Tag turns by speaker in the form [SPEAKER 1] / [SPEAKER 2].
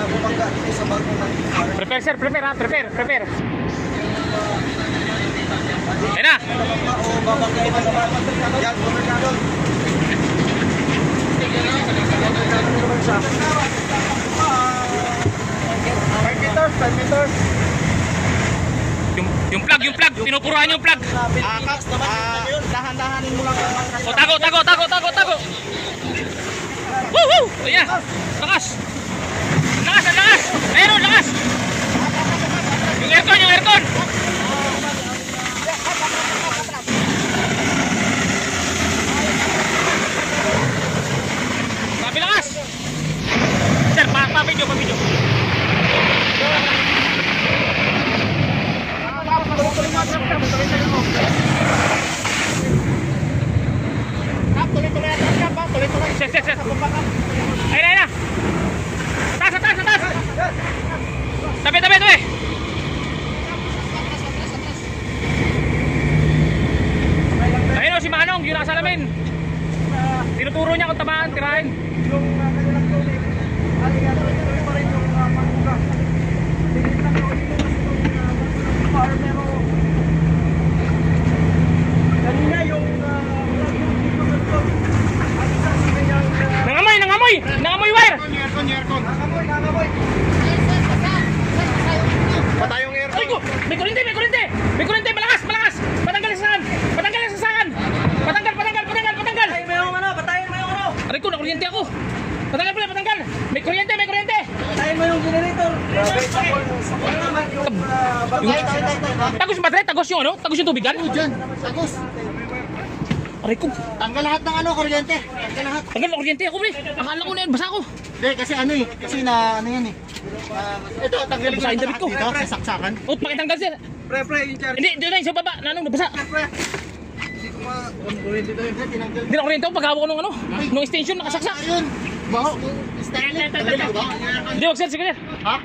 [SPEAKER 1] bumangga dito sa bagong natin.
[SPEAKER 2] Prepare sir, prepare ha, prepare. Ayun na.
[SPEAKER 1] O babangga ito sa bagong natin. Yan, gobernador. Gobernador naman siya. 5 meters, 5 meters.
[SPEAKER 2] Yung plug, pinupuruan yung plug.
[SPEAKER 1] Dahan-dahanin mo lang.
[SPEAKER 2] O, tago. Woo! Ayan, lakas. Ayun o, lakas. Yung aircon. Sabi lakas. Sir, pa-video. Yes. Ayun na. Atas. Tabi. Ayun o, si Manong, yun nasa salamin. Tinuturo niya kung tamaan, tirahin.
[SPEAKER 1] Yung kanilang tuloy, tuloy pa rin yung pagbuga. Tingin lang yung pero kanina yung dito sa loob, ang isa sila yung
[SPEAKER 2] Nangamoy wire.
[SPEAKER 1] aircon. Nangamoy. Patay yung aircon.
[SPEAKER 2] Ay ko, may kuryente, malakas. Patanggal sa sasakan. Patanggal.
[SPEAKER 1] Patayin mo yung ano.
[SPEAKER 2] Aray ko, nakuryente ako. Patanggal. May kuryente.
[SPEAKER 1] Patayin mo yung generator. Sakol naman yung bagay.
[SPEAKER 2] Tagos yung battery, tagos yung tubigan.
[SPEAKER 3] Diyan, tagos.
[SPEAKER 2] Aray ko,
[SPEAKER 3] Tanggal lahat ng kuryente. Tanggal lahat.
[SPEAKER 2] tanggal na kuryente ako pre. Akala ko na yan, basa ako.
[SPEAKER 3] Hindi, kasi kasi na yan eh. Ito, tanggalin ko
[SPEAKER 2] Basahin
[SPEAKER 3] na
[SPEAKER 2] damit ko.
[SPEAKER 3] dito, sa saksakan.
[SPEAKER 2] O, pakitanggal sir.
[SPEAKER 1] Pre, yung charge.
[SPEAKER 2] Hindi, doon na yung sa baba. Nanong nabasa.
[SPEAKER 1] Pre. Hindi ko
[SPEAKER 3] Kuryente to yun, tinanggal.
[SPEAKER 2] Hindi na kuryente ako paghawa ko nung extension, nakasaksak.
[SPEAKER 3] Ayun, baho. Stainless.
[SPEAKER 2] Hindi, wag sir, sige sir.
[SPEAKER 3] Ha?